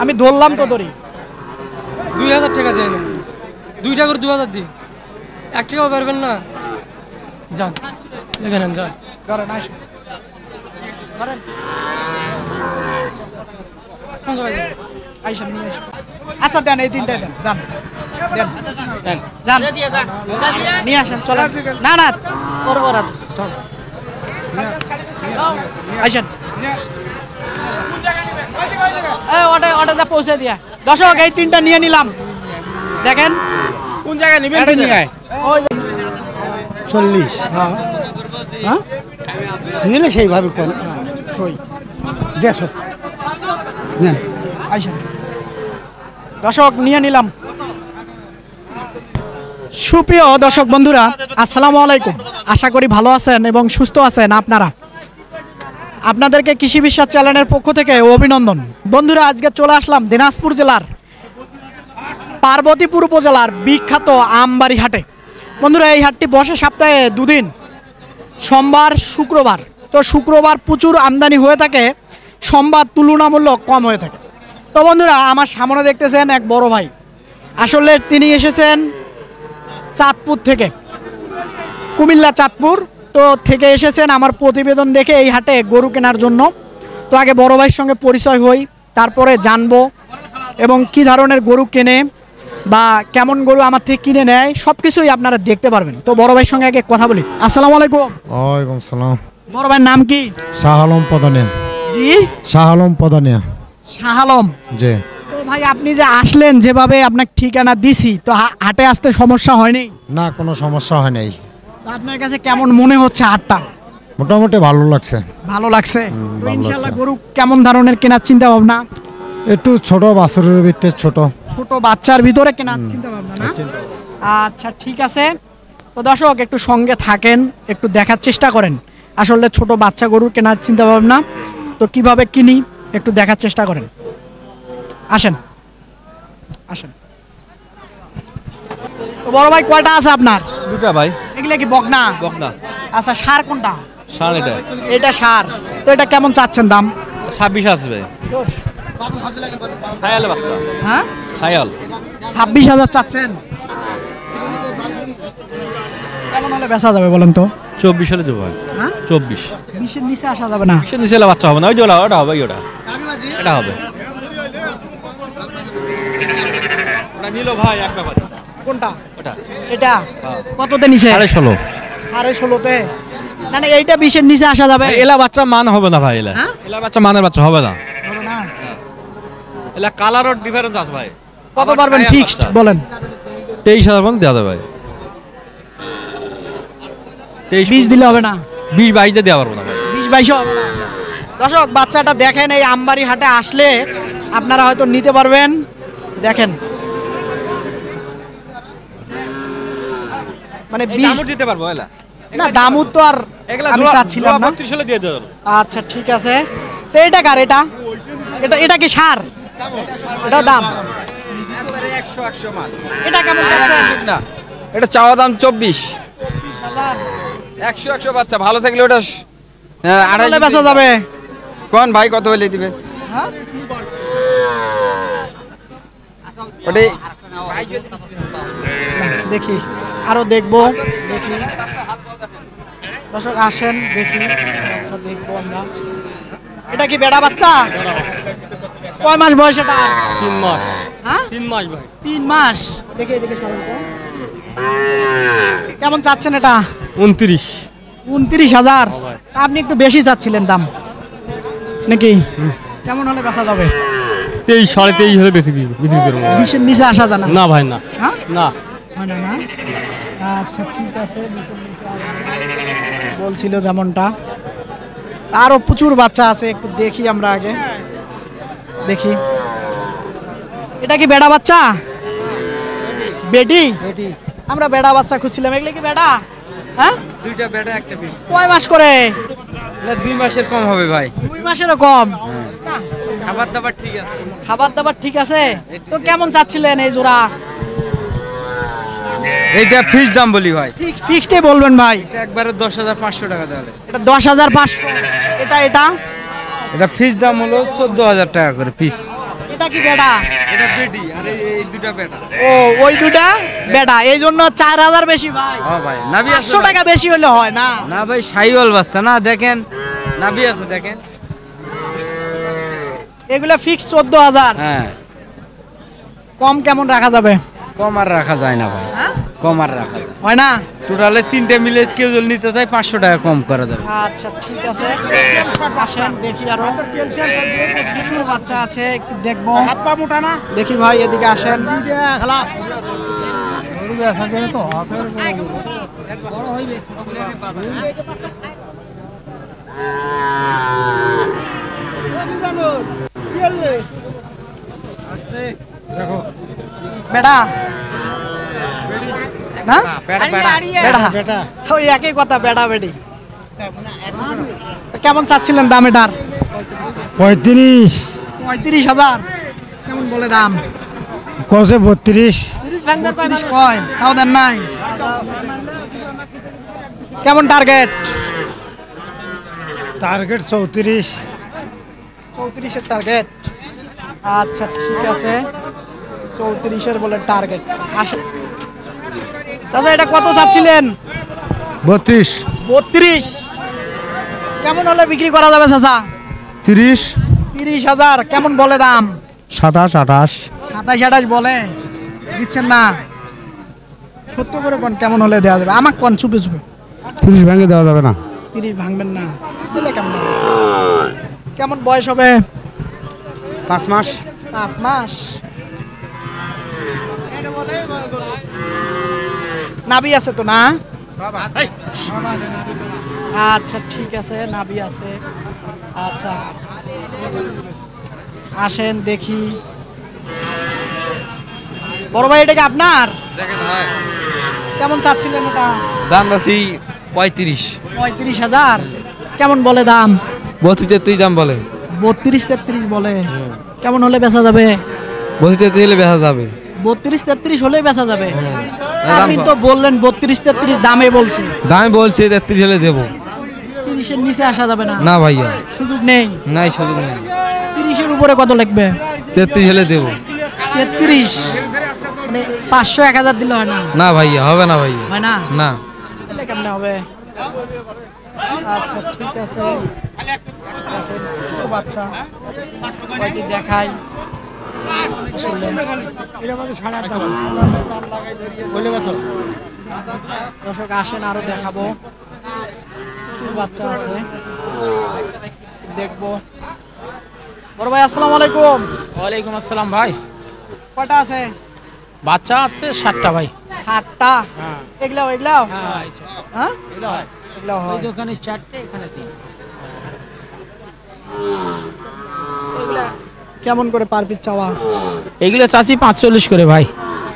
আমি ধরলাম তো ধরি 2000 টাকা দেয় না, 2 টাকা করে 2000 দিই, 1 টাকাও পারবেন না। যান এখানে যান, ধরেন আসেন, ধরেন আইসেন নিয়ে আসেন। আচ্ছা দেন, এই তিনটাই দেন, দেন দেন দেন, যান নিয়ে আসেন, চলেন। না না ওরা ওরা চল আইসেন, ওটা ওটা যা পৌঁছে দিয়া। দর্শক এই তিনটা নিয়ে নিলাম, দেখেন কোন জায়গায় নেবেন? ওই 40 হ্যাঁ নিলে সেইভাবে কোন সই দেড়শো নেন। আইসেন। দর্শক নিয়ে নিলাম। সুপ্রিয় দর্শক বন্ধুরা, আসসালামু আলাইকুম। আশা করি ভালো আছেন এবং সুস্থ আছেন আপনারা। আপনাদেরকে কৃষি বিশ্বাস চ্যানেলের পক্ষ থেকে অভিনন্দন। বন্ধুরা, আজকে চলে আসলাম দিনাজপুর জেলার পার্বতীপুর উপজেলার বিখ্যাত আমবাড়ি হাটে। বন্ধুরা, এই হাটটি বসে সপ্তাহে দুদিন, সোমবার শুক্রবার। তো শুক্রবার প্রচুর আমদানি হয়ে থাকে, সোমবার তুলনামূলক কম হয়ে থাকে। তো বন্ধুরা, আমার সামনে দেখতেছেন এক বড় ভাই, আসলে তিনি এসেছেন চাঁদপুর থেকে, কুমিল্লা চাঁদপুর তো থেকে এসেছেন আমার প্রতিবেদন দেখে এই হাটে গরু কেনার জন্য। তো আগে বড় ভাইয়ের সঙ্গে পরিচয় হই, তারপরে জানবো এবং কি ধরনের গরু কেনে বা কেমন গরু আমার থেকে কিনে নেয় সব কিছুই আপনারা দেখতে পারবেন। তো বড় ভাইয়ের সঙ্গে আগে কথা বলি। আসসালামু আলাইকুম। ওয়ালাইকুম সালাম। বড় ভাইয়ের নাম কি? শাহ আলম পদানিয়া। জি, শাহ আলম পদানিয়া। শাহ আলম। জি। তো ভাই, আপনি যে আসলেন, যেভাবে আপনার ঠিকানা দিছি, তো হাটে আসতে সমস্যা হয়নি? না, কোনো সমস্যা হয় নাই। তো আপনার কাছে কেমন মনে হচ্ছে হাটটা? মোটামুটি ভালো লাগছে। ভালো লাগছে। তো ভালো ইনশাআল্লাহ লাগছে। গরু কেমন ধরনের কেনার চিন্তা ভাবনা? একটু ছোট বাছুরের ভিতরে ছোট। ছোট বাচ্চার ভিতরে কেনার চিন্তা ভাবনা না? আচ্ছা ঠিক আছে। তো দর্শক একটু সঙ্গে থাকেন, একটু দেখার চেষ্টা করেন আসলে ছোট বাচ্চা গরু কেনার চিন্তা ভাবনা। তো কিভাবে কিনি একটু দেখার চেষ্টা করেন। আসেন আসেন। তো বড় ভাই, কয়টা আছে আপনার? দুটা ভাই। এগুলা কি বকনা? বকনা। আচ্ছা, সার কোনটা? সার এটা। এটা সার। তো এটা কেমন চাচ্ছেন দাম? 26 আসবে। ছায়াল বাচ্চা। হ্যাঁ, ছায়াল। 26,000 চাচ্ছেন। কেমন হলে বেচা যাবে বলেন তো? 24 হলে দেবো ভাই। হ্যাঁ, 24। 20-এর নিচে আসা যাবে না? সে নিচে বাচ্চা হবে না, ওই যে ওটা হবে, ওটা এটা হবে। ওটা নিল ভাই এক ব্যাপারে। কোনটা? ওটা এটা কততে নিচে? 16.5। 16.5-তে? না না, এইটা 20-এর নিচে আসা যাবে? এলা বাচ্চা মান হবে না ভাই, এলা হ্যাঁ? এলা বাচ্চা মানের বাচ্চা হবে না। হবে না? এলা কালারও ডিফারেন্স আছে ভাই। কত পারবেন ফিক্সড বলেন? 23,000 পর্যন্ত দেওয়া যাবে ভাই। 20 দিলে হবে না? 20-22 দেওয়া পারবো না ভাই। 20-22 হবে না? দর্শক, বাচ্চাটা দেখেন, এই আমবাড়ি হাটে আসলে আপনারা হয়তো নিতে পারবেন। দেখেন মানে দামও দিতে পারবো এলা। না, দামও তো আর আমি চাচ্ছিলাম না। 32 হলে দিয়ে দেব। আচ্ছা ঠিক আছে। তো এটা কার? এটা এটা এটা কি সার? এটা দাম একবারে 100 মাল। এটা কেমন যাচ্ছে? না, এটা চাওয়া দাম 24। 20,000 100 বাচ্চা ভালো থাকলে ওটা হ্যাঁ, হলে বেচা যাবে? কোন ভাই কত হলে দিবে? হ্যাঁ, ওটাই দেখি আরো দেখবো, দেখি দর্শক আসেন, দেখি আচ্ছা দেখবো আমরা। এটা কি বেড়া বাচ্চা? কয় মাস বয়স এটা? 3 মাস। হ্যাঁ, 3 মাস ভাই। 3 মাস। দেখে দেখে সরেন তো। কেমন চাচ্ছেন এটা? 29। 29,000? ভাই। আপনি একটু বেশি চাচ্ছিলেন দাম নাকি? কেমন হলে বেচা যাবে? 23 23.5 হলে বেশি বিক্রি করবো। 20-এর নিচে আসা যায় না? না ভাই না। হ্যাঁ, না। হয় না না? আচ্ছা ঠিক আছে। 20-এর নিচে আসবে বলছিল যেমনটা। আরো প্রচুর বাচ্চা আছে, একটু দেখি আমরা আগে। দেখি এটা কি বেড়া বাচ্চা? বেটি? আমরা বেড়া বাচ্চা খুঁজছিলাম। এগুলো কি বেড়া? হ্যাঁ, দুইটা বেটা একটা বিশ। কয় মাস করে? এটা 2 মাসের কম হবে ভাই। 2 মাসেরও কম? না, খাবার দাবার ঠিক আছে। খাবার দাবার ঠিক আছে। তো কেমন চাচ্ছিলেন এই জোড়া? এইটা ফিক্স দাম বলি ভাই। ফিক্সডে বলবেন ভাই? এটা একবারে 10,500 টাকা তাহলে। এটা 10,500। এটা এটা এটা ফিক্স দাম হলো 14,000 টাকা করে পিস। এটা কি বেটা? এটা বেটি আর এই দুটা বেটা। ও ওই দুটা বেটা, এই জন্য 4000 বেশি ভাই। হ্যাঁ ভাই, নাভি আছে 500 টাকা বেশি হলে হয় না? না ভাই, শাহিওয়াল বাচ্চা না, দেখেন নাভি আছে দেখেন। এগুলা ফিক্স 14000। হ্যাঁ, কম কেমন রাখা যাবে? কম আর রাখা যায় না ভাই, হ্যাঁ? কম আর রাখা যায়। হয় না? টোটালে 3টে মিলে কেউ যদি নিতে চায় 500 টাকা কম করা যাবে। আচ্ছা ঠিক আছে, আসেন দেখি আরো প্রচুর বাচ্চা আছে, একটু দেখবো। হাত পা মোটা না, দেখি ভাই এদিকে আসেন। বেটা না, বেটা ওই একই কথা, বেটা বেটি। কেমন চাচ্ছিলেন দাম এটার? 35 35,000। কেমন বলে দাম? কষে 32। 30 কয়, তাও দেন নাই। কেমন টার্গেট? টার্গেট 34। 34-এর টার্গেট। আচ্ছা ঠিক আছে, 34-এর বলে টার্গেট। আসে চাচা, এটা কত চাচ্ছিলেন? 32, 32। কেমন হলে বিক্রি করা যাবে চাচা? 30, 30,000। কেমন বলে দাম? 27, 28, 27-28 বলে, দিচ্ছেন না? সত্য করে কোন কেমন হলে দেওয়া যাবে? আমাকে কোন চুপে চুপে। 30 ভেঙে দেওয়া যাবে না। 30 ভাঙবেন না, দিলে কেমন হবে? কেমন বয়স হবে? 5 মাস। 5 মাস। নাভি আছে তো না? আচ্ছা ঠিক আছে, নাভি আছে। আচ্ছা আসেন দেখি। বড় ভাই, এটা কি আপনার? দেখেন ভাই, কেমন চাচ্ছিলেন এটা? দাম রাশি 35। 35,000। কেমন বলে দাম? 32-33 দাম বলে। 32-33 বলে। কেমন হলে বেচা যাবে? 32-33 হলে বেচা যাবে। 32-33 হলেই বেচা যাবে। দাম আপনি তো বললেন 32-33 দামে বলছি। দাম বলছে 33 হলে দেবো। 30-এর নিচে আসা যাবে না? না ভাইয়া, সুযোগ নেই? নাই সুযোগ নেই। 30-এর উপরে কত লাগবে? 33 হলে দেবো। 33 মানে 500-1000 দিলে হয় না? না ভাইয়া, হবে না ভাইয়া, হয় না? না। তাহলে কেমনে হবে? আচ্ছা ঠিক আছে, ছোট বাচ্চা কয়টি দেখাই। আসলে দর্শক আসেন, আরো দেখাবো। প্রচুর বাচ্চা আছে, দেখবো। বড় ভাই আসসালামু আলাইকুম। ওয়ালাইকুম আসসালাম ভাই। কয়টা আছে? বাচ্চা আছে 7টা ভাই। 7টা? এগুলাও এগুলাও? হ্যাঁ, এগুলো হয়। এগুলাও ওই হয়। দোকানে 4টে, এখানে 3। এগুলা কেমন করে পার পিস চাওয়া? এগুলো চাচ্ছি 45 করে ভাই।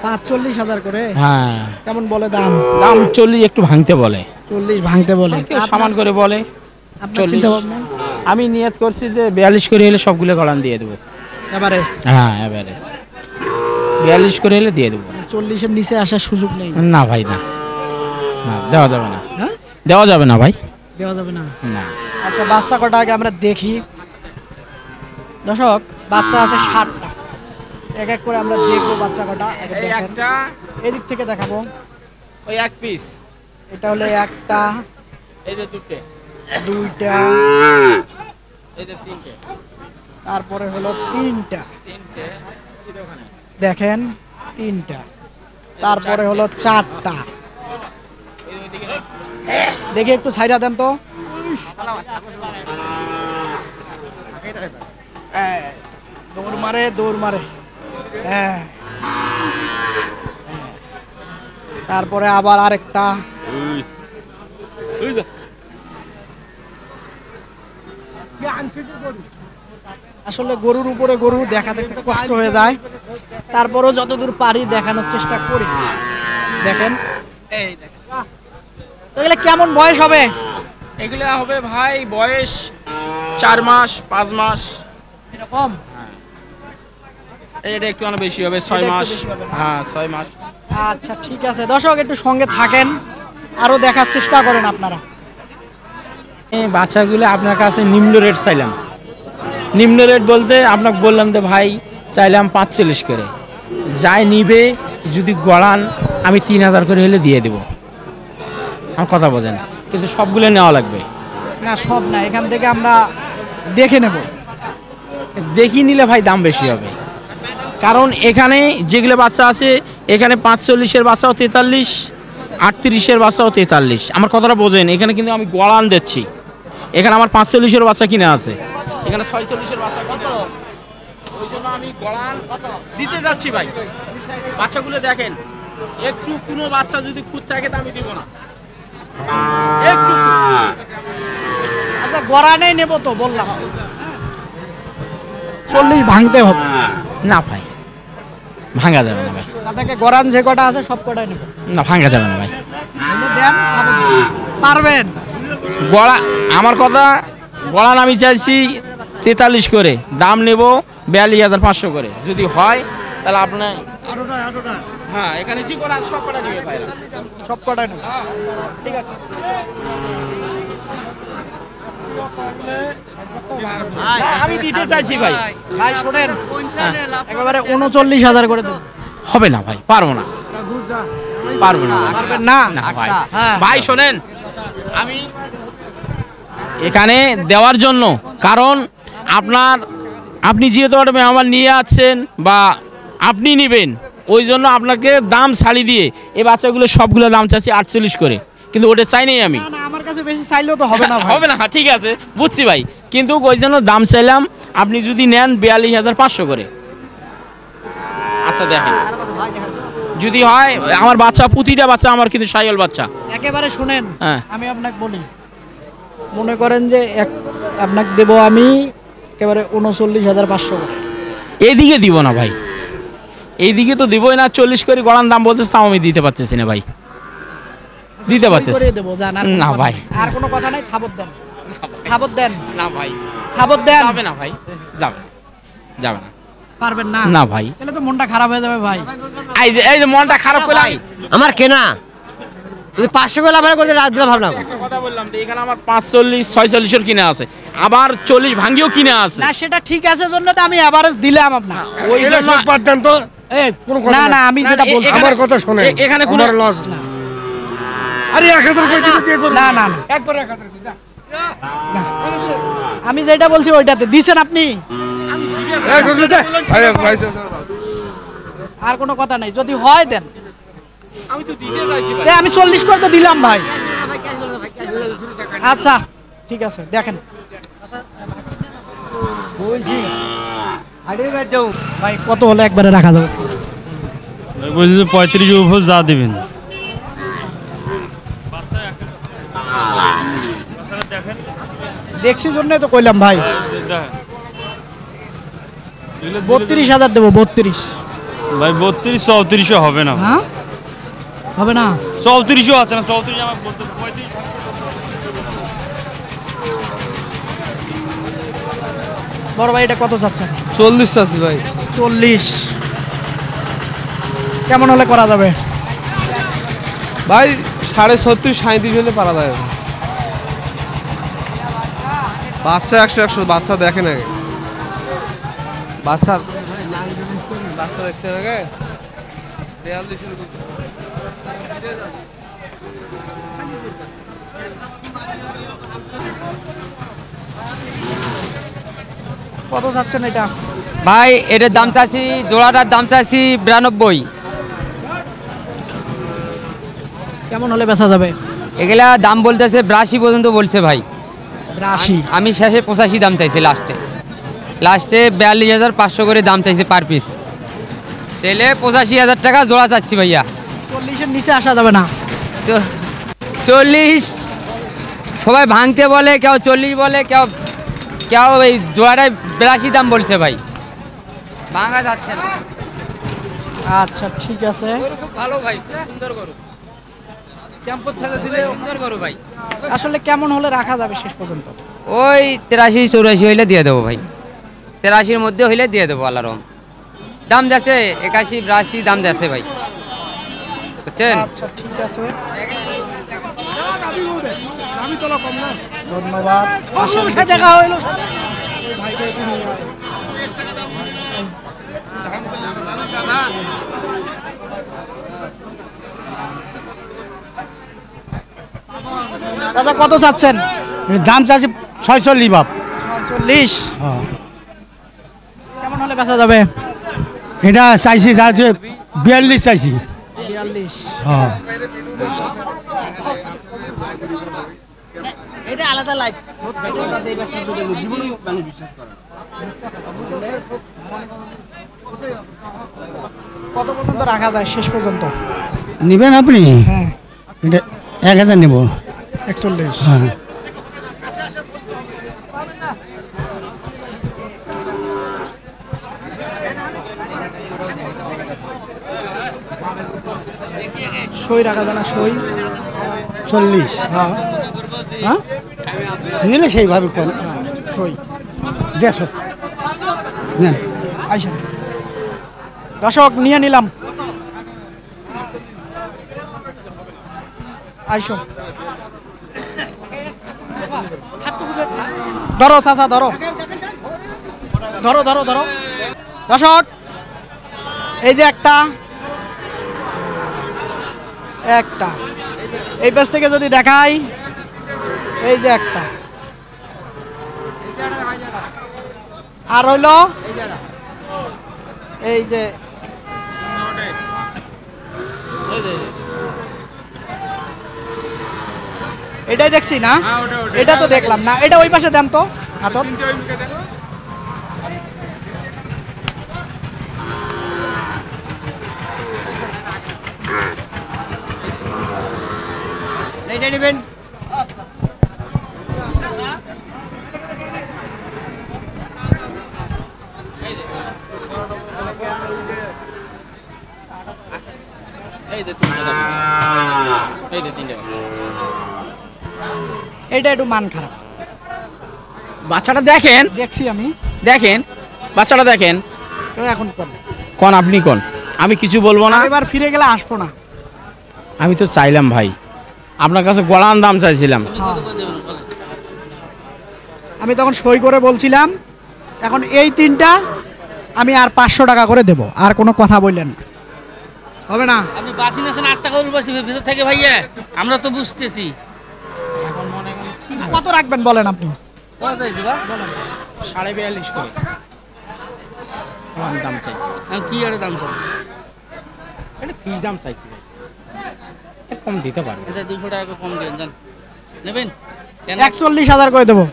45,000 করে? হ্যাঁ, কেমন বলে দাম? দাম 40 একটু ভাঙতে বলে। 40 ভাঙতে বলে। কেউ সামান করে বলে। আপনার 40। চিন্তা ভাবনা? আমি নিয়ত করছি যে 42 করে হলে সবগুলো গড়ান দিয়ে দেবো। এভারেজ হ্যাঁ, এভারেজ 42 করে হলে দিয়ে দেবো। 40-এর নিচে আসার সুযোগ নেই? না ভাই, না, না দেওয়া যাবে না। হ্যাঁ, দেওয়া যাবে না ভাই, দেওয়া যাবে না। না। আচ্ছা বাচ্চা কটা আগে আমরা দেখি। দর্শক, বাচ্চা আছে 7টা, এক এক করে আমরা দেখবো বাচ্চা কটা। আগে এই দেখেন। একটা, এদিক থেকে দেখাবো। ওই এক পিস, এটা হলো একটা, এই যে দুটো, দুইটা, এই যে 3টে, তারপরে হলো 3টা। দেখেন 3টা, তারপরে হলো 4টা। দেখি একটু ছাইরা দেন তো। দৌড় মারে, দৌড় মারে। হ্যাঁ, তারপরে আবার আরেকটা। আসলে গরুর উপরে গরু দেখাতে একটু কষ্ট হয়ে যায়, তারপরেও যতদূর পারি দেখানোর চেষ্টা করি। দেখেন, এই দেখেন। তো এগুলো কেমন বয়স হবে? এগুলো হবে ভাই বয়স 4 মাস 5 মাস এরকম? এটা একটু অনেক বেশি হবে, 6 এটা একটু মাস। বেশি হবে না? হ্যাঁ, 6 মাস। আচ্ছা ঠিক আছে, দর্শক একটু সঙ্গে থাকেন, আরো দেখার চেষ্টা করেন আপনারা। এই বাচ্চাগুলো আপনার কাছে নিম্ন রেট চাইলাম। নিম্ন রেট বলতে আপনাকে বললাম যে ভাই চাইলাম 45 করে, যাই নিবে যদি গড়ান আমি 3000 করে হলে দিয়ে দেব। আমার কথা বোঝেন, কিন্তু সবগুলো নেওয়া লাগবে। না সব না, এখান থেকে আমরা দেখে নেব। দেখি নিলে ভাই দাম বেশি হবে, কারণ এখানে যেগুলো বাচ্চা আছে এখানে 45-এর বাচ্চাও 43, 38-এর বাচ্চাও 43। আমার কথাটা বোঝেন, এখানে কিন্তু আমি গড়ান দিচ্ছি। এখানে আমার 45-এর বাচ্চা কিনে আছে, এখানে 46-এর বাচ্চা কিনে আছে। ওই জন্য আমি গড়ান দিতে যাচ্ছি ভাই। বাচ্চাগুলো দেখেন, একটু কোনো বাচ্চা যদি খুঁত থাকে তা আমি দিব না। একটু আচ্ছা গড়ানেই নেব তো বললাম, 40 ভাঙতে হবে। না ভাই, ভাঙা যাবে না ভাই। তাদেরকে গড়ান যে কটা আছে সব কটাই নেব। না ভাঙা যাবে না ভাই। এনে দেন, পারবেন? গড়া আমার কথা, গড়ান আমি চাইছি 43 করে, দাম নেব 42,500 করে। যদি হয় তাহলে আপনার হ্যাঁ এখানে জি গড়ান সব কটা নিবে ভাই, সব কটাই নেব। ঠিক আছে। আমি দিতে চাইছি ভাই। ভাই শোনেন, একেবারে 39,000 করে দেব। হবে না ভাই, পারবো না, পারবো না, পারবেন না? না ভাই। হ্যাঁ। ভাই শোনেন, আমি এখানে দেওয়ার জন্য, কারণ আপনি যেহেতু আমার নিয়ে আসছেন বা আপনি নেবেন, ওই জন্য আপনাকে দাম ছাড়ি দিয়ে এই বাচ্চাগুলো সবগুলো দাম চাচ্ছি 48 করে, কিন্তু ওটা চাই নাই আমি। না না, আমার কাছে বেশি চাইলেও তো হবে না ভাই। হবে না, ঠিক আছে বুঝছি ভাই, কিন্তু ওই জন্য দাম চাইলাম। আপনি যদি নেন 42,500 করে। আচ্ছা দেখেন, যদি হয় আমার বাচ্চা, প্রতিটা বাচ্চা আমার কিন্তু সাইকেল বাচ্চা। একেবারে শুনেন, হ্যাঁ। আমি আপনাকে বলি, মনে করেন যে আপনাকে দেব আমি একেবারে 39,500 করে। এইদিকে দিব না ভাই, এইদিকে তো দিবই না। 40 করে গড়ান দাম বলতেছে, তাও আমি দিতে পারতেছি না ভাই, দিতে পারতেছি করে দেব, জান? আর কোনো না কথা ভাই। নেই। আর কোনো কথা নাই, খাবার দেন, খাবার দেন, না ভাই, খাবার দেন। যাবে না ভাই, যাবে যাবে না। পারবেন না? না ভাই, তাহলে তো মনটা খারাপ হয়ে যাবে ভাই। এই যে মনটা খারাপ করে আমার কেনা যদি 500 করে লাভ করতে রাত দিলে ভাবনা কথা বললাম যে এখানে আমার 45, 46-এর কিনে আছে, আবার 40 ভাঙ্গিও কিনে আছে। না সেটা ঠিক আছে, জন্য তো আমি এভারেজ দিলাম আপনার। ওই জন্য পারতেন তো। কোনো কথা না নাই। না, আমি যেটা বলছি, আমার কথা শোনেন, এখানে কোনো আমার লস না। আরে 1000 করে দিয়ে করুন। না না না, একবার 1000 করে যা। আমি যেটা বলছি ওইটাতে দিছেন আপনি। এই ঢুকলে দে। আরে ভাই, আর কোনো কথা নাই, যদি হয় দেন। আমি তো দিতে চাইছি ভাই। তে আমি 40 করে তো দিলাম ভাই। আচ্ছা ঠিক আছে, দেখেন ভাই কত হলে একবারে রাখা যাবে? বলছি 35 উপর যা দিবেন। দেখছি জন্যই তো কইলাম ভাই। 32,000 দেবো, 32। ভাই 32, 34 হবে না। হ্যাঁ হবে না? 34 আছে না, 34 আমার বলতে 35। বড় ভাই এটা কত চাচ্ছেন? 40 আছে ভাই। 40 কেমন হলে করা যাবে? ভাই 37.5 37 হলে পারা যায়। বাচ্চা 100 বাচ্চা দেখেন আগে, বাচ্চা বাচ্চা দেখছেন আগে। দেয়াল দিছিল কত চাচ্ছেন এটা? ভাই এটার দাম চাচ্ছি, জোড়াটার দাম চাচ্ছি 92। কেমন হলে বেচা যাবে? এগুলা দাম বলতেছে 82 পর্যন্ত বলছে ভাই। 80? আমি শেষে 85 দাম চাইছি, লাস্টে 42,500 করে দাম চাইছি পার পিস। তাহলে 85,000 টাকা জোড়া চাচ্ছি ভাইয়া। 40-এর নিচে আসা যাবে না? 40 সবাই ভাঙতে বলে, কেউ 40 বলে, কেউ এই জোড়াটায় 82 দাম বলছে ভাই, ভাঙা যাচ্ছে না। আচ্ছা ঠিক আছে। গরু খুব ভালো ভাই, খুব সুন্দর গরু, ক্যাম্পত ফেলে দিলে সুন্দর গরু ভাই। আসলে কেমন হলে রাখা যাবে শেষ পর্যন্ত? ওই 83-84 হইলে দিয়ে দেবো ভাই, 83-র মধ্যে হইলে দিয়ে দেবো। আল্লাহর রহম দাম যাচ্ছে 81-82 দাম যাচ্ছে ভাই, বুঝছেন? আচ্ছা ঠিক আছে, ধন্যবাদ। আসেন, দেখা হইলো। চাচা কত চাচ্ছেন? দাম চাচ্ছি 46 বাপ। 40। কেমন হলে বেচা যাবে? এটা চাইছি যাচ্ছে 42 চাইছি। 42। হ্যাঁ এটা আলাদা লাইট। কত পর্যন্ত রাখা যায় শেষ পর্যন্ত? নেবেন আপনি? হ্যাঁ এটা 1000 নেব। 41। হ্যাঁ সই রাখা যায় না? সই 40। হ্যাঁ হ্যাঁ নিলে সেইভাবে কোন সই 150 নেন। আইসা দর্শক নিয়ে নিলাম। আইসো ধরো চাচা ধরো ধরো ধরো ধরো। দর্শক এই যে একটা এই পেজ থেকে যদি দেখাই, এই যে একটা, আর হইলো এই যে এটাই দেখছি না, এটা তো দেখলাম না, এটা ওই পাশে দেন তো হাতত। এইটা নেবেন। এইটা একটু মান খারাপ। বাচ্চাটা দেখেন, দেখছি আমি, দেখেন বাচ্চাটা দেখেন। তো এখন কোন কোন আপনি কোন, আমি কিছু বলবো না। এবার ফিরে গেলে আসবো না। আমি তো চাইলাম ভাই, আপনার কাছে গড়ান দাম চাইছিলাম। আমি তখন সই করে বলছিলাম, এখন এই তিনটা আমি আর 500 টাকা করে দেব, আর কোনো কথা বললেন না, হবে না? আপনি বাসি নেছেন 8 টাকা বাসি ভিতর থেকে ভাইয়া, আমরা তো বুঝতেছি। কত রাখবেন বলেন আপনি? কত চাইছি বা? 42.5 করে দাম চাইছি। আমি কি আরে দাম চাই? এটা ফিস দাম চাইছি ভাই, কম দিতে পারবো। আচ্ছা 200 টাকা কম দেন, জান নেবেন? 41,000 করে দেবো।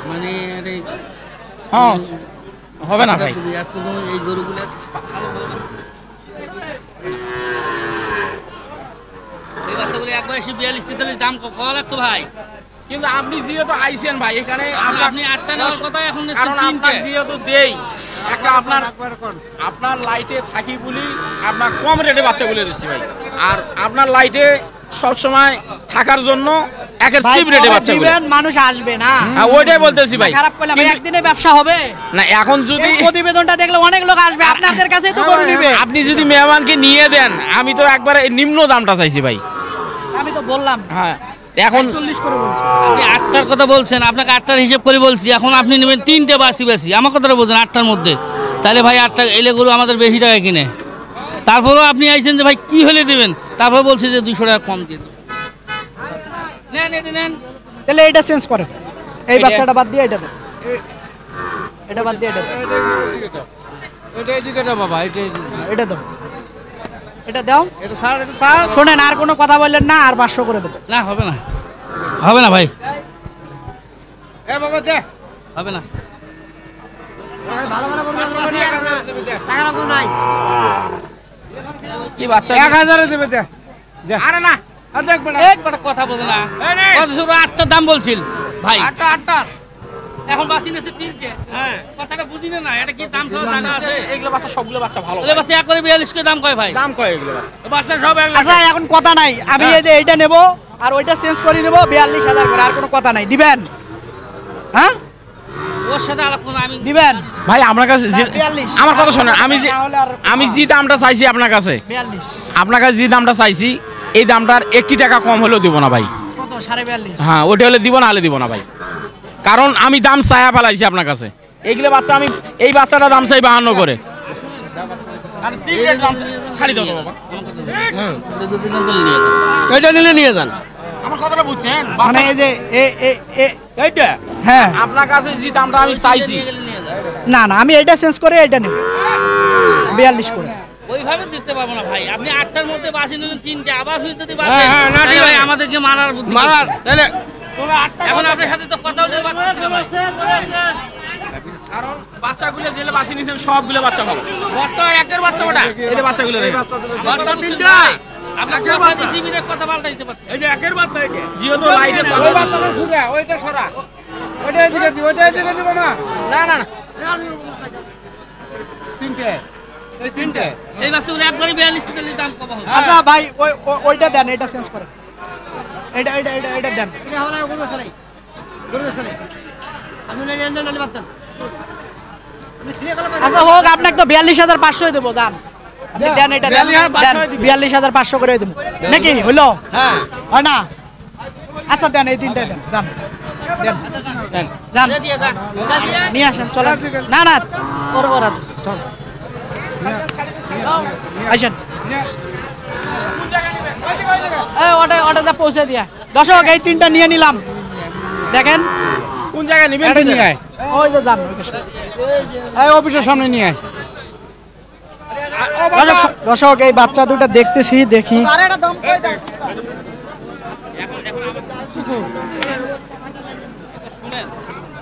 মানে আরে হ্যাঁ হবে না ভাই। এই গরুগুলো এই বাচ্চাগুলো একবার এসে 42-43 দাম কম লাগতো ভাই। কিন্তু আপনি যেহেতু আইছেন ভাই এখানে, আপনি 8টা নেওয়ার কথা, এখন কারণ আপনার যেহেতু দেই একটা, আপনার লাইটে থাকি বলি আপনার কম রেটে বাচ্চাগুলো দিচ্ছি ভাই। আর আপনার লাইটে সব সময় থাকার জন্য একের চিপ রেটে বাচ্চাগুলো দিবেন, মানুষ আসবে না। হ্যাঁ ওইটাই বলতেছি ভাই। খারাপ করলাম, একদিনে ব্যবসা হবে না। এখন যদি এই প্রতিবেদনটা দেখলে অনেক লোক আসবে, আপনাদের কাছে তো গরু নিবে। আপনি যদি মেহমানকে নিয়ে দেন, আমি তো একবারে নিম্ন দামটা চাইছি ভাই। আমি তো বললাম হ্যাঁ এখন 40 করে বলছি। আপনি 8টার কথা বলছেন, আপনাকে 8টার হিসাব করে বলছি। এখন আপনি নেবেন 3টে বাসি, আমার কথাটা বলছেন 8টার মধ্যে, তাহলে ভাই 8টা এলে গরু আমাদের বেশি টাকা কিনে। তারপরেও আপনি আইছেন যে ভাই কি হলে দেবেন, তারপর বলছি যে 200 টাকা কম দিয়ে নেন, এটা নেন। তাহলে এটা চেঞ্জ করেন, এই বাচ্চাটা বাদ দিয়ে এটা দেন, এটা বাদ দিয়ে এটা দেন, এটা দাও, এটা দাও, এটা স্যার, এটা স্যার শোনেন আর কোনো কথা বললেন না, আর 500 করে দেবো। না, হবে না, হবে না ভাই, এ বাবা দে হবে না। কি বাচ্চা 1000 দেবে দে। আরে না একবার কথা বলে না, কত ছোট 8টার দাম বলছিল ভাই। 8টা এখন বাসি নেছে 3টে। হ্যাঁ কথাটা বুঝি না, এটা কি দাম সব জানা আছে? এগুলো বাচ্চা সবগুলো বাচ্চা ভালো তাহলে বাসি এক করে 42 করে দাম কয় ভাই? দাম কয় এগুলো বাচ্চা সব এক লাখ। আচ্ছা এখন কথা নাই, আমি এই যে এইটা নেব আর ওইটা চেঞ্জ করে দেবো 42,000 করে, আর কোনো কথা নাই, দিবেন? হ্যাঁ ওর সাথে আলাপ করুন, আমি দিবেন? ভাই আমার কাছে 42 আমার কথা শোনেন, তাহলে আর আমি যে দামটা চাইছি আপনার কাছে 42 আপনার কাছে যে দামটা চাইছি, এই দামটার 1 টাকা কম হলেও দিব না ভাই। কত? 42.5? হ্যাঁ ওটা হলে দিব, না হলে দিব না ভাই। কারণ আমি দাম চায়া ফেলাইছি আপনার কাছে। এইগুলো বাচ্চা আমি এই বাচ্চাটা দাম চাই 52 করে। ছাড়ি দাও বাবা। এটা নিলে নিয়ে যান। আমার কথাটা বুঝছেন? মানে এই যে এইটা হ্যাঁ আপনার কাছে যে দামটা আমি চাইছি, না না আমি এইটা চেঞ্জ করে এইটা নেব 42 করে। ওইভাবে দিতে পারবো না ভাই। আপনি 8টার মধ্যে বাসি নিলেন 3টে, আবার ফিরে যদি বাসে হ্যাঁ, হ্যাঁ, না, তাহলে ঠিক ভাই আছে। আমাদেরকে মারার বুদ্ধি মারার করছে। তাহলে এখন আপনার সাথে তো কথা বলতে পারছি না ভাই। কারণ বাচ্চাগুলো যেগুলো বাঁচি নিয়েছেন সবগুলো বাচ্চা ভালো। বাচ্চা একের বাচ্চা ওটা, এই যে বাচ্চাগুলো দেখেন। বাচ্চা 3টা। আপনার কথা দিছি মিলে কথা পাল্টাইতে পারছি। এই যে একের বাচ্চা এটা। যেহেতু লাইটে কথা বাচ্চাটা শুকা, ওইটা সরা। ওইটা এদিকে দি, ওইটা এদিকে দিব না। না না না। 3টে। এই 3টে। এই বাচ্চাগুলো একবারে 42 টাকা দাম কম হবে। আচ্ছা ভাই ওইটা দেন, এটা চেঞ্জ করেন। এটা দেন। আচ্ছা হোক, আপনাকে তো 42,500 দেবো, যান আপনি দেন, এটা দেন, 42,500 করে দেবো নাকি হলো? হ্যাঁ। হয় না? আচ্ছা দেন, এই 3টাই দেন, যান দেন, যান দিয়ে যান। নিয়ে আসেন, চলেন। না না ওরা চল আসেন। ওটা যা পৌঁছে দিয়া। দর্শক এই 3টা নিয়ে নিলাম, দেখেন কোন জায়গায় নেবেন? নিয়ে আয়। ওই যে যান এই অফিসের সামনে নিয়ে আয়। দর্শক এই বাচ্চা দুটো দেখতেছি, দেখি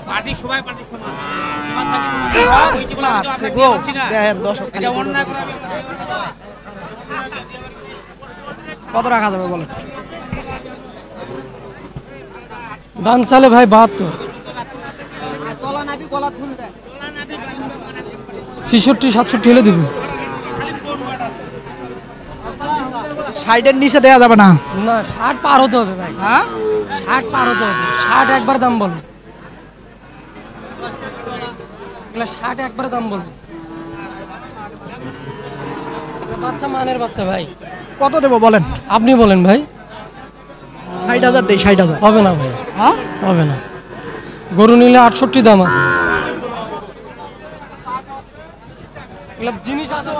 পার্টি সবাই পার্টি সমান। আছে গো, দেখেন দর্শক খালি কত রাখা যাবে বলেন? দাম চালে ভাই 72, 66-67 হলে দিব। সাইডের নিচে দেয়া যাবে না? না 60 পার হতে হবে ভাই। হ্যাঁ 60 পার হতে হবে। 60 একবার দাম বল। এগুলা 60 একবার দাম বল। বাচ্চা মানের বাচ্চা ভাই। কত দেবো বলেন? আপনি বলেন ভাই। 60,000 দেই, 60,000 হবে না ভাই, হ্যাঁ হবে না। গরু নিলে 68 দাম আছে। এগুলা জিনিস আছে।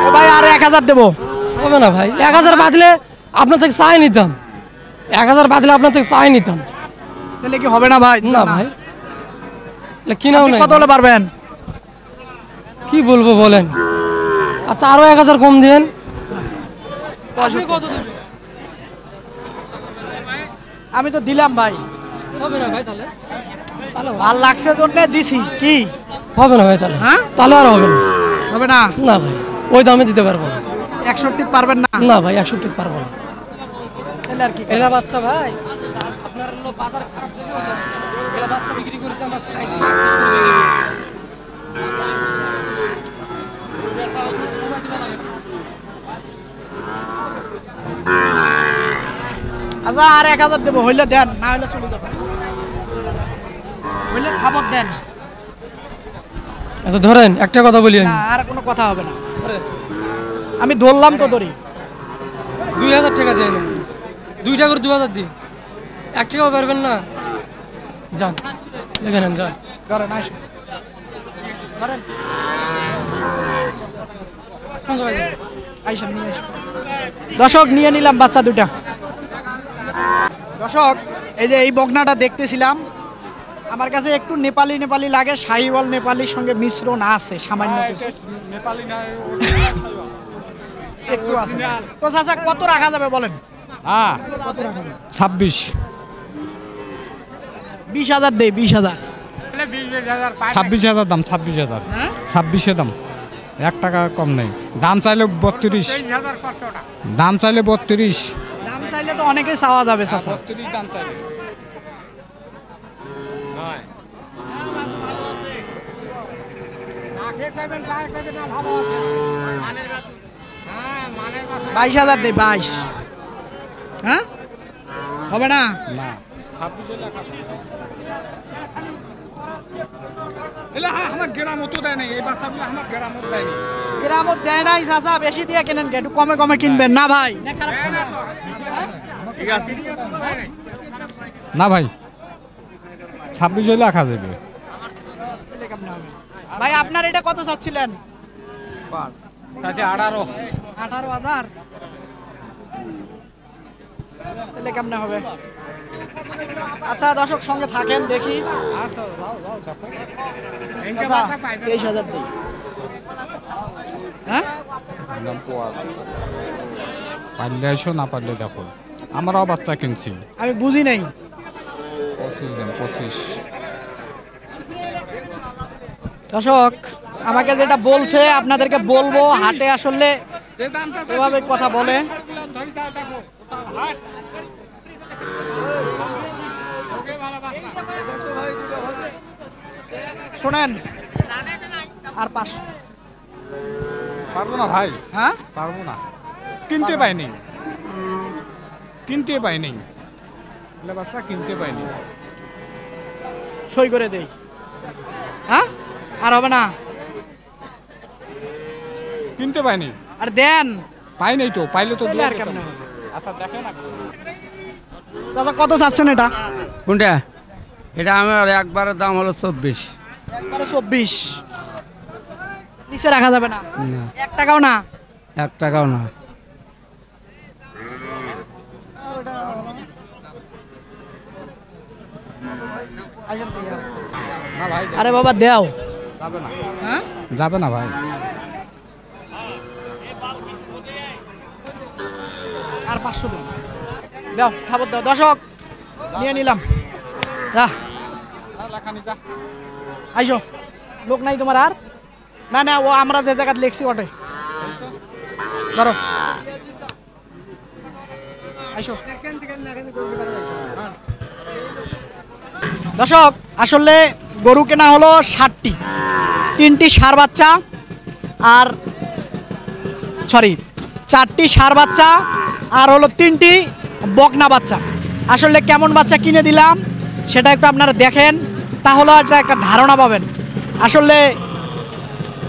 ও ভাই আর 1,000 দেবো। হবে না ভাই, 1000 বাদলে আপনার থেকে চাই নিতাম। 1000 বাদলে আপনার থেকে চাই নিতাম। তাহলে কি হবে না ভাই? না ভাই, কিনাও আপনি নাই। কত হলে পারবেন? কি বলবো বলেন? আচ্ছা আরো 1000 কম দেন। আপনি কত দেবেন? আমি তো দিলাম ভাই, হবে না ভাই, তাহলে ভাল লাগছে জন্য দিছি। কি হবে না ভাই, তাহলে হ্যাঁ তাহলে আর হবে না। হবে না? না ভাই, ওই দামে দিতে পারবো না। 61 পারবেন না? না ভাই, 61 পারবো না। তাহলে আর কি? এরা বাচ্চা ভাই, আপনার হলো বাজার খারাপ হয়ে যাবে। এরা বাচ্চা বিক্রি করেছে আমরা 37 করে বিক্রি করেছি। আচ্ছা আর 1,000 দেবো, হইলে দেন, না হইলে চলে যাবো। হইলে খবর দেন। আচ্ছা ধরেন, একটা কথা বলি আমি। না আর কোনো কথা হবে না, আমি ধরলাম তো ধরি। 2000 টাকা দেন, 2টা করে 2000 দিন। 1 টাকাও পারবেন না, যান লেখে নেন, যান। ধরেন আসুন, ধরেন আইসেন, নিয়ে আসুন। দর্শক নিয়ে নিলাম বাচ্চা দুটা। দর্শক এই যে এই বকনাটা দেখতেছিলাম, আমার কাছে একটু নেপালি নেপালি লাগে, শাহিওয়াল নেপালির সঙ্গে মিশ্রণ আছে সামান্য কিছু। নেপালি না, একটু আছে। তো চাচা কত রাখা যাবে বলেন? হ্যাঁ 26, 20,000 দেই, 20,000। 26,000 দাম, 26,000, 26 দাম, 1 টাকা কম নেই। দাম চাইলে 32, দাম চাইলে 32, দাম চাইলে তো অনেকেই চাওয়া যাবে চাচা। 32 দাম চাইলে। বাইশ 22,000 দেই, 22। হ্যাঁ হবে না? না 26 লেখা এলা আমার গ্রামও তো দেয় নাই, এই বাচ্চাগুলো আমার গ্রামও দেয় নাই। গ্রামত দেয় নাই চাচা, বেশি দিয়ে কেনেন, একটু কমে কমে কিনবেন না ভাই, না খারাপ না? ঠিক আছে না ভাই, 26 লেখা যাবে। ভাই আপনার এটা কত চাচ্ছিলেন? 18,000। তাহলে কেমনে হবে? আচ্ছা দর্শক সঙ্গে থাকেন দেখি। আচ্ছা 23,000 দিই। হ্যাঁ পারলে এসো, না পারলে দেখো। আমরাও বাচ্চা কিনছি। আমি বুঝি নাই। 25। দর্শক আমাকে যেটা বলছে আপনাদেরকে বলবো, হাটে আসলে এভাবে কথা বলে। শোনেন আর 500 পারবো না ভাই। হ্যাঁ পারবো না, কিনতে পাইনি। বাচ্চা কিনতে পাইনি। সই করে দেই। হ্যাঁ আর হবে না, কিনতে পাইনি। আর দেন পাই নাই তো, পাইলে তো তাহলে আর কেমনে হবে? আচ্ছা দেখেন দাদা কত চাচ্ছেন এটা? কোনটা? এটা আমার একবারের দাম হলো 24। একবারে 24। নিচে রাখা যাবে না? না 1 টাকাও না? 1 টাকাও না। আরে বাবা দেও। যাবে না। হ্যাঁ যাবে না ভাই। আর 500 দিন দাও, খাবার দাও। দর্শক নিয়ে নিলাম। যা আইসো, লোক নাই তোমার আর? না না, ও আমরা যে জায়গায় লিখছি ওটাই ধরো। আইসো। দর্শক আসলে গরু কেনা হলো 60টি, 3টি ষাঁড় বাচ্চা আর 4টি ষাঁড় বাচ্চা আর হলো 3টি বকনা বাচ্চা। আসলে কেমন বাচ্চা কিনে দিলাম সেটা একটু আপনারা দেখেন, তাহলে একটা ধারণা পাবেন আসলে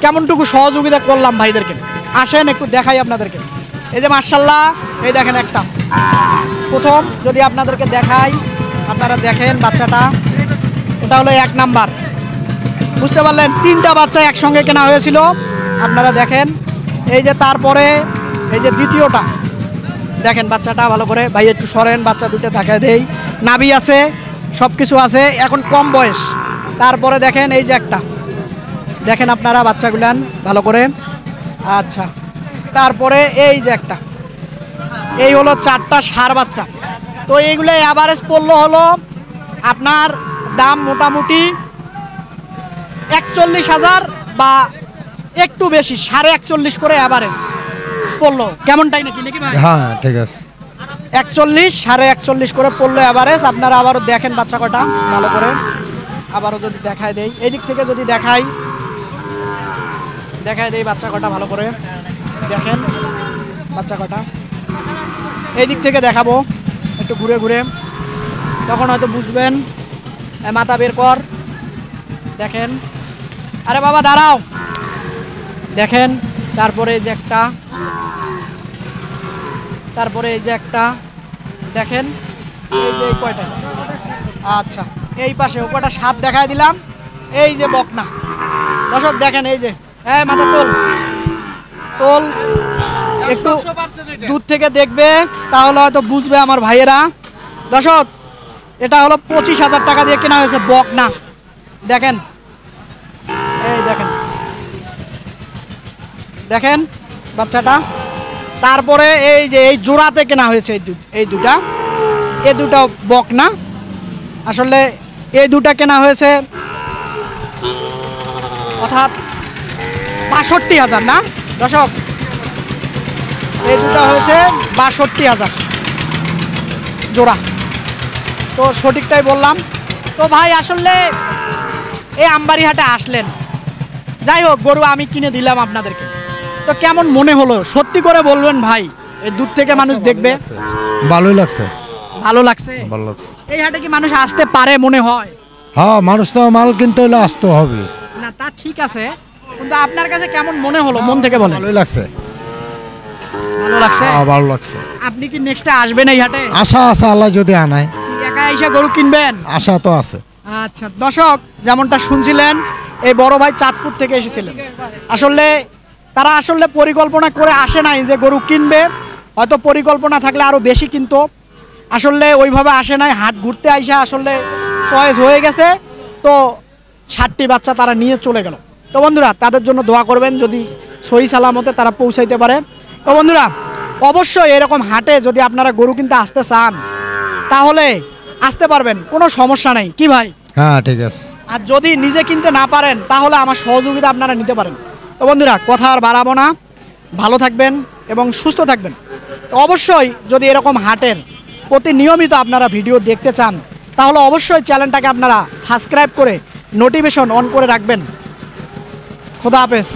কেমনটুকু সহযোগিতা করলাম ভাইদেরকে। আসেন একটু দেখাই আপনাদেরকে। এই যে মাশাআল্লাহ, এই দেখেন একটা প্রথম যদি আপনাদেরকে দেখাই, আপনারা দেখেন বাচ্চাটা, এটা হলো 1 নাম্বার। বুঝতে পারলেন? 3টা বাচ্চা একসঙ্গে কেনা হয়েছিল, আপনারা দেখেন। এই যে তারপরে এই যে দ্বিতীয়টা দেখেন বাচ্চাটা ভালো করে। ভাই একটু সরেন, বাচ্চা দুটো দেখা দেই। নাভি আছে, সব কিছু আছে, এখন কম বয়স। তারপরে দেখেন এই যে একটা, দেখেন আপনারা বাচ্চাগুলান ভালো করে। আচ্ছা তারপরে এই যে একটা, এই হলো 4টা ষাঁড় বাচ্চা। তো এইগুলো অ্যাভারেজ পড়লো হলো আপনার দাম মোটামুটি 41,000 বা একটু বেশি, 41.5 করে অ্যাভারেজ পড়লো। কেমনটাই নাকি নাকি ভাই? হ্যাঁ ঠিক আছে। 41, 41.5 করে পড়লো অ্যাভারেজ। আপনারা আবারও দেখেন বাচ্চা কটা ভালো করে, আবারও যদি দেখায় দেই, এই দিক থেকে যদি দেখাই দেই বাচ্চা কটা ভালো করে দেখেন। বাচ্চা কটা এই দিক থেকে দেখাবো একটু ঘুরে ঘুরে, তখন হয়তো বুঝবেন। মাথা বের কর, দেখেন। আরে বাবা দাঁড়াও, দেখেন। তারপরে এই যে একটা, তারপরে এই যে একটা দেখেন। এই যে এই কয়টা, আচ্ছা এই পাশে ও কয়টা 7 দেখায় দিলাম। এই যে বকনা দর্শক দেখেন, এই যে মাথা তোল তোল, একটু দূর থেকে দেখবে তাহলে হয়তো বুঝবে আমার ভাইয়েরা। দর্শক এটা হলো 25,000 টাকা দিয়ে কেনা হয়েছে বকনা। দেখেন এই দেখেন, দেখেন বাচ্চাটা। তারপরে এই যে এই জোড়াতে কেনা হয়েছে এই দুটা, এই দুটা বকনা। আসলে এই দুটা কেনা হয়েছে অর্থাৎ 62,000 না দর্শক, এই দুটা হয়েছে 62,000 জোড়া। তো সঠিকটাই বললাম। তো ভাই আসলে এই আমবাড়ি হাটে আসলেন, যাই হোক গরু আমি কিনে দিলাম আপনাদেরকে, তো কেমন মনে হলো সত্যি করে বলবেন ভাই? এই দূর থেকে মানুষ দেখবে। ভালোই লাগছে। ভালো লাগছে? ভালো লাগছে। এই হাটে কি মানুষ আসতে পারে মনে হয়? হ্যাঁ, মানুষ তো মাল কিনতে হলে আসতে হবে। না তা ঠিক আছে, কিন্তু আপনার কাছে কেমন মনে হলো মন থেকে বলেন? ভালোই লাগছে। ভালো লাগছে? হ্যাঁ ভালো লাগছে। আপনি কি নেক্সটে আসবেন এই হাটে? আশা আছে, আল্লাহ যদি আনায়। একা এসে গরু কিনবেন? আশা তো আছে। আচ্ছা দর্শক যেমনটা শুনছিলেন, এই বড় ভাই চাঁদপুর থেকে এসেছিলেন। আসলে তারা আসলে পরিকল্পনা করে আসে নাই যে গরু কিনবে, হয়তো পরিকল্পনা থাকলে আরও বেশি কিনতো, আসলে ওইভাবে আসে নাই, হাট ঘুরতে আইসা আসলে চয়েস হয়ে গেছে, তো 60টি বাচ্চা তারা নিয়ে চলে গেল। তো বন্ধুরা তাদের জন্য দোয়া করবেন যদি সহি সালামতে তারা পৌঁছাইতে পারে। তো বন্ধুরা অবশ্যই এরকম হাটে যদি আপনারা গরু কিনতে আসতে চান তাহলে আসতে পারবেন, কোনো সমস্যা নেই, কি ভাই? হ্যাঁ ঠিক আছে। আর যদি নিজে কিনতে না পারেন তাহলে আমার সহযোগিতা আপনারা নিতে পারেন। তো বন্ধুরা কথা আর বাড়াবো না, ভালো থাকবেন এবং সুস্থ থাকবেন। তো অবশ্যই যদি এরকম হাটের প্রতিনিয়মিত আপনারা ভিডিও দেখতে চান তাহলে অবশ্যই চ্যানেলটাকে আপনারা সাবস্ক্রাইব করে নোটিফিকেশন অন করে রাখবেন। খোদা হাফেজ।